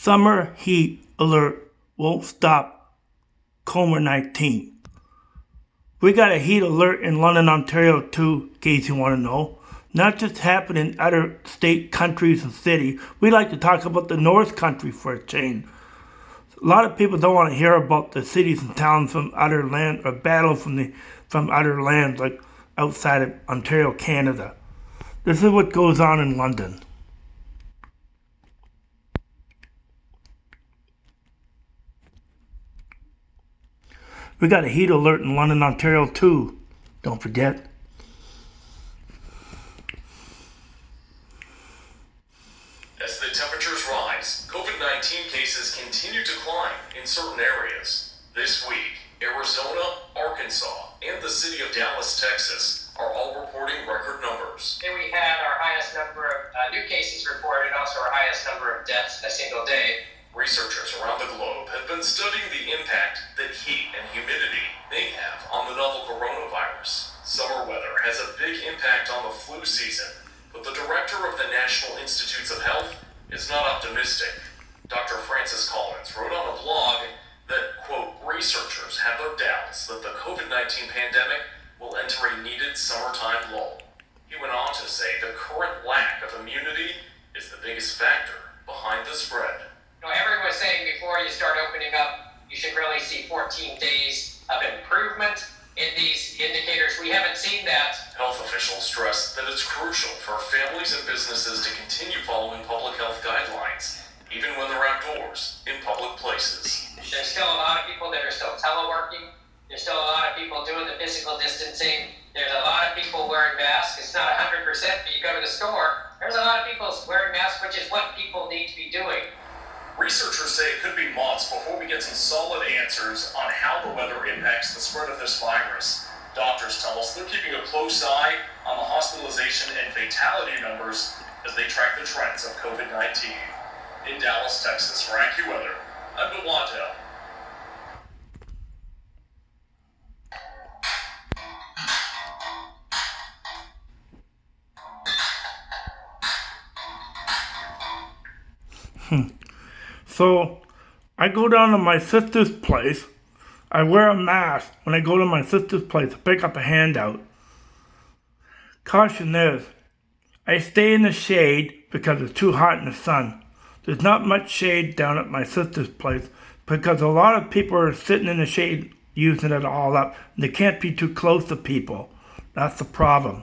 Summer heat alert won't stop Comid-19. We got a heat alert in London, Ontario too, in case you want to know. Not just happening in other state, countries, and cities. We like to talk about the North Country for a change. A lot of people don't want to hear about the cities and towns from other land or battle from other lands like outside of Ontario, Canada. This is what goes on in London. We got a heat alert in London, Ontario too. Don't forget. As the temperatures rise, COVID-19 cases continue to climb in certain areas. This week, Arizona, Arkansas, and the city of Dallas, Texas are all reporting record numbers. And we had our highest number of new cases reported, also our highest number of deaths in a single day. Researchers around the globe have been studying the impact that heat and humidity may have on the novel coronavirus. Summer weather has a big impact on the flu season, but the director of the National Institutes of Health is not optimistic. Dr. Francis Collins wrote on a blog that, quote, researchers have their doubts that the COVID-19 pandemic will enter a needed summertime lull. He went on to say the current lack of immunity is the biggest factor behind the spread. Everyone was saying before you start opening up, you should really see 14 days of improvement in these indicators. We haven't seen that. Health officials stress that it's crucial for families and businesses to continue following public health guidelines, even when they're outdoors, in public places. There's still a lot of people that are still teleworking. There's still a lot of people doing the physical distancing. There's a lot of people wearing masks. It's not 100%, but you go to the store, there's a lot of people wearing masks, which is what people need to be doing. Researchers say it could be months before we get some solid answers on how the weather impacts the spread of this virus. Doctors tell us they're keeping a close eye on the hospitalization and fatality numbers as they track the trends of COVID-19. In Dallas, Texas, for AccuWeather, I'm Don.t. So, I go down to my sister's place. I wear a mask when I go to my sister's place to pick up a handout. Caution is, I stay in the shade because it's too hot in the sun. There's not much shade down at my sister's place because a lot of people are sitting in the shade using it all up. And they can't be too close to people. That's the problem.